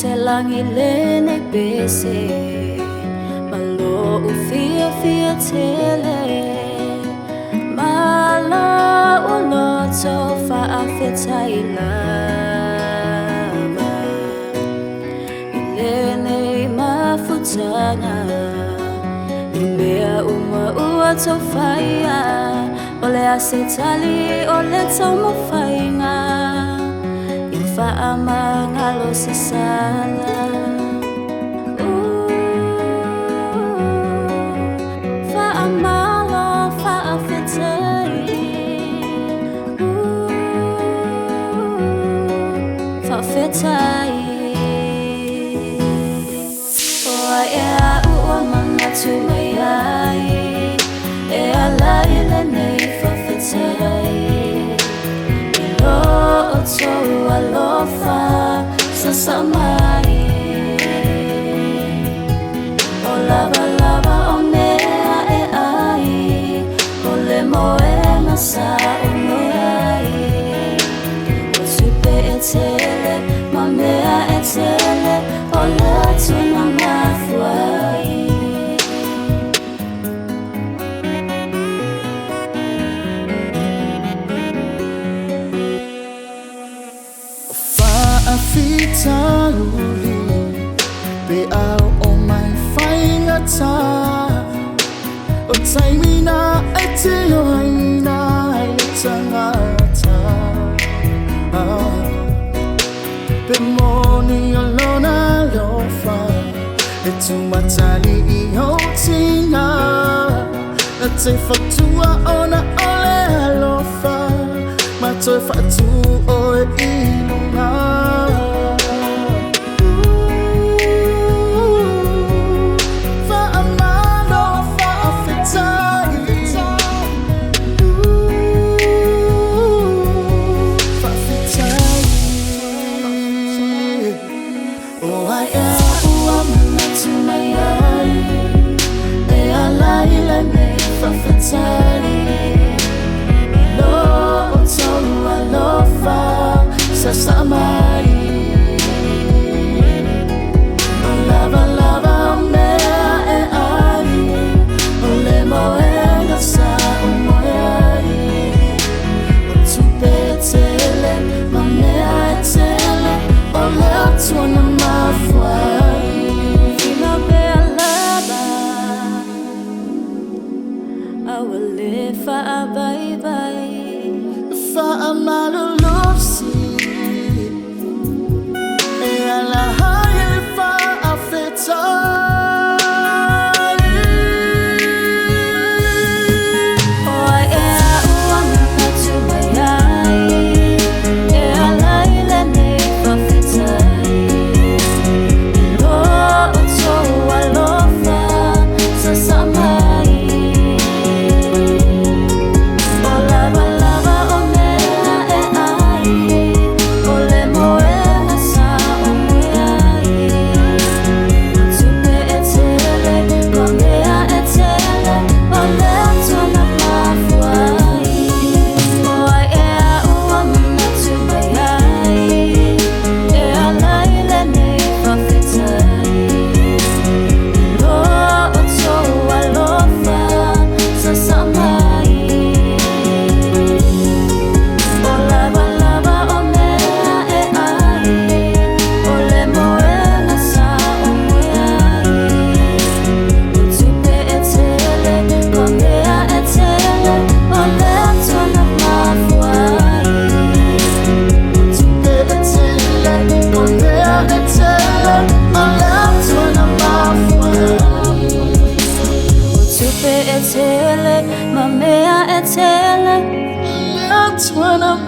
te langi lene bese malo u fia fia tele mala u loto fa afetai lava lene mafutana imea uma ua to faia ole asetali ole tomo fainga Faamangalo sa sala Faamalo, faafetay Faafetay Oaya ua mga tumayay E alay lanay faafetay So alofa sa samay O lava lava o mea e ai O le moe masa o moai O supe e tele ma mea e tele O le tuna mafuai Fita luli be au o mai fainga ta o taimina e te oina e tangata pe moni o lona lofa e tu matali I o tinga e te fatua ona ole alofa ma toi fatu o e ilunga Samai O lava lava o mea e ai O le moenga sa o moeai O tupe e tele ma mea e tele O leo tuana mafuai Fina mea lava Awa le faa bye bye Faa malulusi la high far Ma mea e tele That's when I'm